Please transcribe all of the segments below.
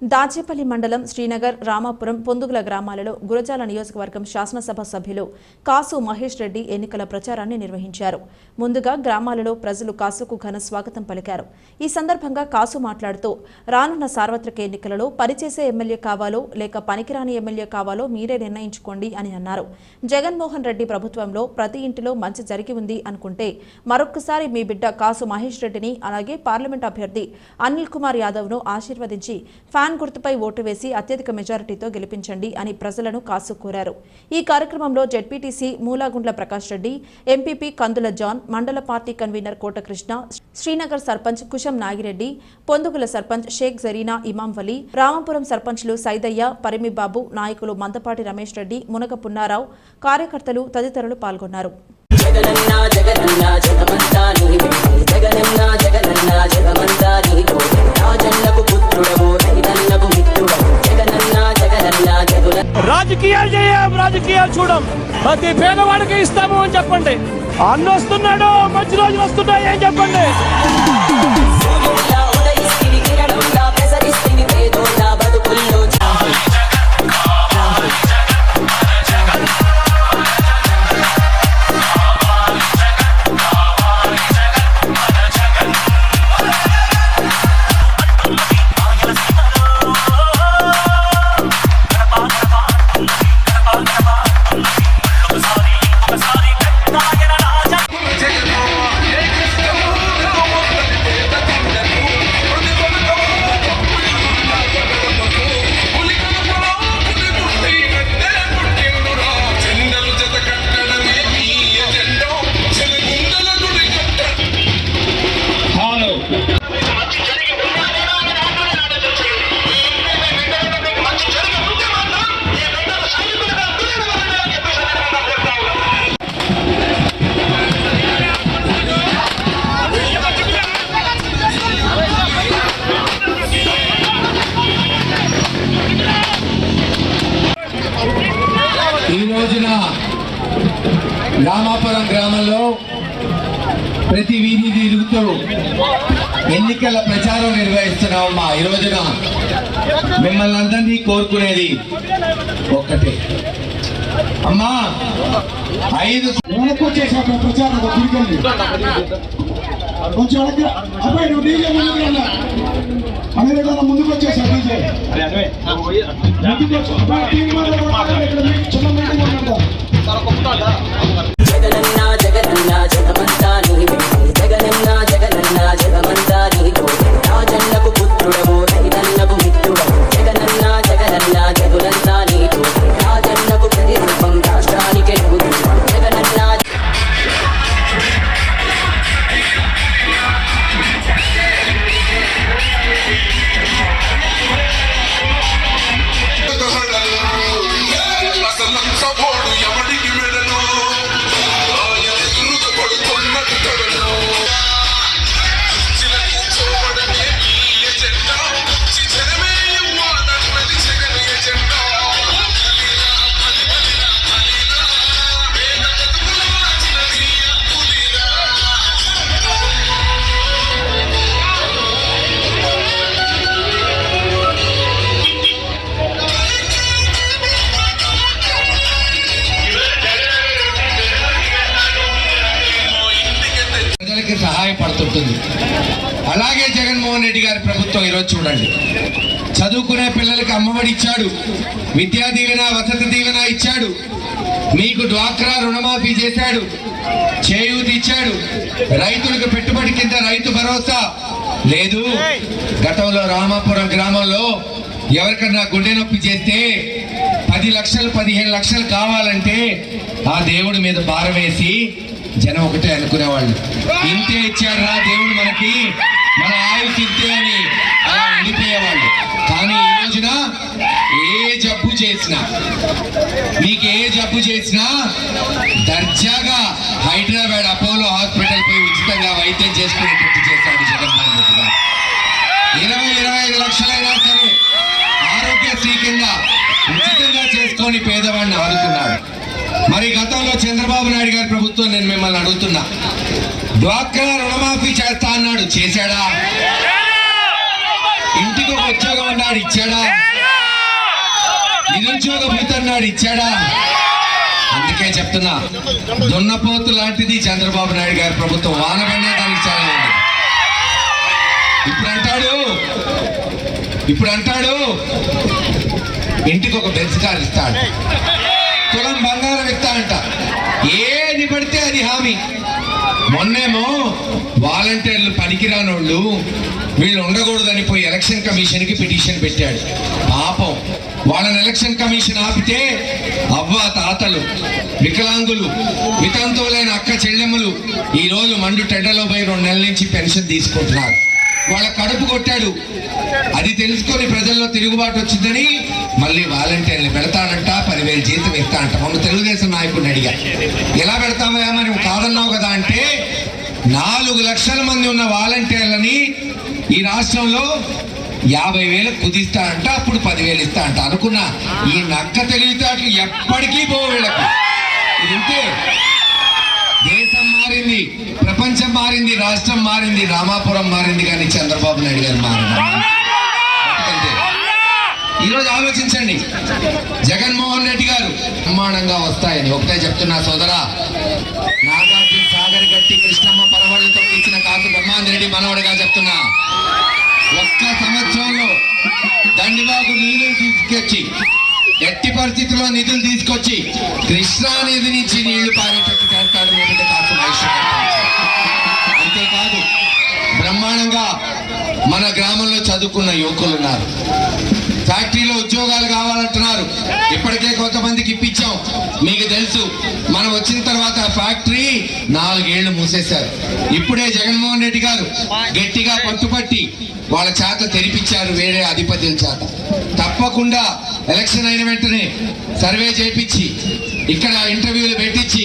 దాచేపల్లి మండలం శ్రీనగర్ రామాపురం పొందుగుల గ్రామాలలో గురజాల నియోజకవర్గం శాసనసభ సభ్యులు కాసు మహేష్ రెడ్డి ఎన్నికల ప్రచారాన్ని నిర్వహించారు. ముందుగా గ్రామాలలో ప్రజలు కాసుకు ఘన స్వాగతం పలికారు. ఈ సందర్భంగా కాసు మాట్లాడుతూ రానున్న సార్వత్రిక ఎన్నికలలో పనిచేసే ఎమ్మెల్యే కావాలో లేక పనికిరాని ఎమ్మెల్యే కావాలో మీరే నిర్ణయించుకోండి అని అన్నారు. జగన్మోహన్ రెడ్డి ప్రభుత్వంలో ప్రతి ఇంటిలో మంచి జరిగి ఉంది అనుకుంటే మరొక్కసారి మీ బిడ్డ కాసు మహేష్ రెడ్డిని అలాగే పార్లమెంట్ అభ్యర్థి అనిల్ కుమార్ యాదవ్ను ఆశీర్వదించి ఫ్యాన్ గుర్తుపై ఓటు వేసి అత్యధిక మెజారిటీతో గెలిపించండి అని ప్రజలను కాసు కోరారు. ఈ కార్యక్రమంలో జెడ్పీటీసీ మూలాగుండ్ల ప్రకాష్ రెడ్డి, ఎంపీపీ కందుల జాన్, మండల పార్టీ కన్వీనర్ కోటకృష్ణ, శ్రీనగర్ సర్పంచ్ కుశం నాగిరెడ్డి, పొందుగుల సర్పంచ్ షేక్ జరీనా ఇమాం వలీ, రామంపురం సర్పంచ్లు సైదయ్య, పరిమిబాబు, నాయకులు మందపాటి రమేష్ రెడ్డి, మునగ పున్నారావు, కార్యకర్తలు తదితరులు పాల్గొన్నారు. రాజకీయాలు చూడం, ప్రతి పేదవాడికి ఇస్తాము అని చెప్పండి. అన్న వస్తున్నాడు, మంచి రోజులు వస్తున్నాయి అని చెప్పండి. ఈ రోజున రామాపురం గ్రామంలో ప్రతి వీధి తిరుగుతూ ఎన్నికల ప్రచారం నిర్వహిస్తున్నామమ్మా. ఈ రోజున మిమ్మల్ని అందరినీ కోరుకునేది ఒక్కటే అమ్మా, 5 వచ్చేసాక ప్రచారం కొంచెం అబ్బాయి నువ్వు డీజే ముందుకు ముందుకు వచ్చేసా డీజే ముందుకు చిన్న మీటింగ్ సహాయపడుతుంటుంది. అలాగే జగన్మోహన్ రెడ్డి గారి ప్రభుత్వం ఈరోజు చూడండి, చదువుకునే పిల్లలకి అమ్మఒడి ఇచ్చాడు, విద్యా దీవెన, వసతి దీవెన ఇచ్చాడు, మీకు డ్వాక్రా రుణమాఫీ చేశాడు, చేయూతి ఇచ్చాడు, రైతులకు పెట్టుబడి కింద రైతు భరోసా లేదు. గతంలో రామాపురం గ్రామంలో ఎవరికన్నా గుండె నొప్పి చేస్తే 10 లక్షలు 15 లక్షలు కావాలంటే ఆ దేవుడి మీద భారం వేసి జనం ఒకటే అనుకునేవాళ్ళు, ఇంతే ఇచ్చాడు రా దేవుడు మనకి, మన ఆయుష్ ఇంతే అని అలా ఉండిపోయేవాళ్ళు. కానీ ఈ రోజున ఏ జబ్బు చేసినా, మీకు ఏ జబ్బు చేసినా దర్జాగా హైదరాబాద్ అపోలో హాస్పిటల్ పోయి ఉచితంగా వైద్యం చేసుకునేటట్టు చేశాడు జగన్మోహన్ రెడ్డి గారు. 20-25 లక్షలైనా సరే ఆరోగ్యశ్రీ కింద ఉచితంగా చేసుకొని పేదవాడిని ఆదుకున్నాడు. మరి గతంలో చంద్రబాబు నాయుడు గారి ప్రభుత్వం నేను మిమ్మల్ని అడుగుతున్నా, డ్వాక్రా రుణమాఫీ చేస్తా అన్నాడు, చేశాడా? ఇంటికి ఒక ఉద్యోగం అన్నాడు ఇచ్చాడా? నిరుద్యోగ భృతి అన్నాడు ఇచ్చాడా? అందుకే చెప్తున్నా, దున్నపోతు లాంటిది చంద్రబాబు నాయుడు గారి ప్రభుత్వం. వాన పడడానికి చాలా ఉంది. ఇప్పుడు అంటాడు ఇంటికి ఒక బెంచ్ కార్ ఇస్తాడు, తులం బంగారం ఇస్తా అంట. ఏది పడితే అది హామీ. మొన్నేమో వాలంటీర్లు పనికిరానోళ్ళు, వీళ్ళు ఉండకూడదని పోయి ఎలక్షన్ కమిషన్ కి పిటిషన్ పెట్టాడు. పాపం వాళ్ళని ఎలక్షన్ కమిషన్ ఆపితే అవ్వ తాతలు, వికలాంగులు, వితంతువులైన అక్క చెల్లెమ్మలు ఈ రోజు మండు టెండలో పోయి 2 నెలల నుంచి పెన్షన్ తీసుకుంటున్నారు. వాళ్ళ కడుపు కొట్టాడు. అది తెలుసుకొని ప్రజల్లో తిరుగుబాటు వచ్చిందని మళ్ళీ వాలంటీర్లు పెడతానంట, 10,000 జీతం ఇస్తా అంట. మొన్న తెలుగుదేశం నాయకుడిని అడిగా, ఎలా పెడతామయ్యా మరి కాదన్నావు కదా అంటే, 4 లక్షల మంది ఉన్న వాలంటీర్లని ఈ రాష్ట్రంలో 50,000 కుదిస్తా అంట, అప్పుడు 10,000 ఇస్తా అంట. అనుకున్నా ఈ నక్క తెలివితేటలు ఎప్పటికీ పోవు వీళ్ళకి. ఇది ఉంటే దేశం మారింది, ప్రపంచం మారింది, రాష్ట్రం మారింది, రామాపురం మారింది, కానీ చంద్రబాబు నాయుడు గారు మారింది. ఈరోజు ఆలోచించండి, జగన్మోహన్ రెడ్డి గారు బ్రహ్మాండంగా వస్తాయని ఒకటే చెప్తున్నా సోదరా. నాగార్జున సాగర్ గట్టి కృష్ణమ్మ పరవళ్లతో ఇచ్చిన కాసు బ్రహ్మాండ రెడ్డి మనవడిగా చెప్తున్నా. ఒక్క సంవత్సరంలో దండివాగు నిధులు తీసుకొచ్చి, ఎట్టి పరిస్థితుల్లో నిధులు తీసుకొచ్చి కృష్ణా నది నుంచి నీళ్లు పారేటట్టు చేస్తాడు. అంతేకాదు బ్రహ్మాండంగా మన గ్రామంలో చదువుకున్న యువకులు ఉన్నారు. ఫ్యాక్టరీలో ఉద్యోగాలు కావాలంటున్నారు. ఇప్పటికే కొంతమందికి ఇప్పించాం. మీకు తెలుసు, మనం వచ్చిన తర్వాత ఫ్యాక్టరీ 4 ఏళ్లు మూసేశారు. ఇప్పుడే జగన్మోహన్ రెడ్డి గారు గట్టిగా పట్టుపట్టి వాళ్ళ చేత తెరిపించారు, వేరే అధిపతుల చేత. తప్పకుండా ఎలక్షన్ అయిన వెంటనే సర్వే చేపించి, ఇక్కడ ఇంటర్వ్యూలు పెట్టించి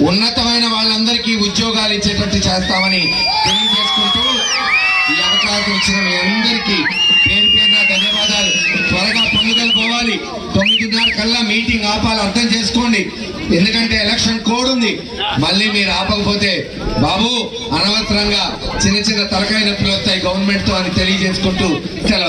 ఉన్నతమైన వాళ్ళందరికీ ఉద్యోగాలు ఇచ్చేటట్టు చేస్తామని తెలియజేసుకుంటూ, ఈ అవకాశం ఇచ్చిన మీ అందరికీ పేరు పేరున ధన్యవాదాలు. త్వరగా పండుగలు పోవాలి. 9:30 కల్లా మీటింగ్ ఆపాలి, అర్థం చేసుకోండి. ఎందుకంటే ఎలక్షన్ కోడ్ ఉంది. మళ్ళీ మీరు ఆపకపోతే బాబు అనవసరంగా చిన్న చిన్న తలకాయ నొప్పులు వస్తాయి గవర్నమెంట్ తో అని తెలియజేసుకుంటూ సెలవు.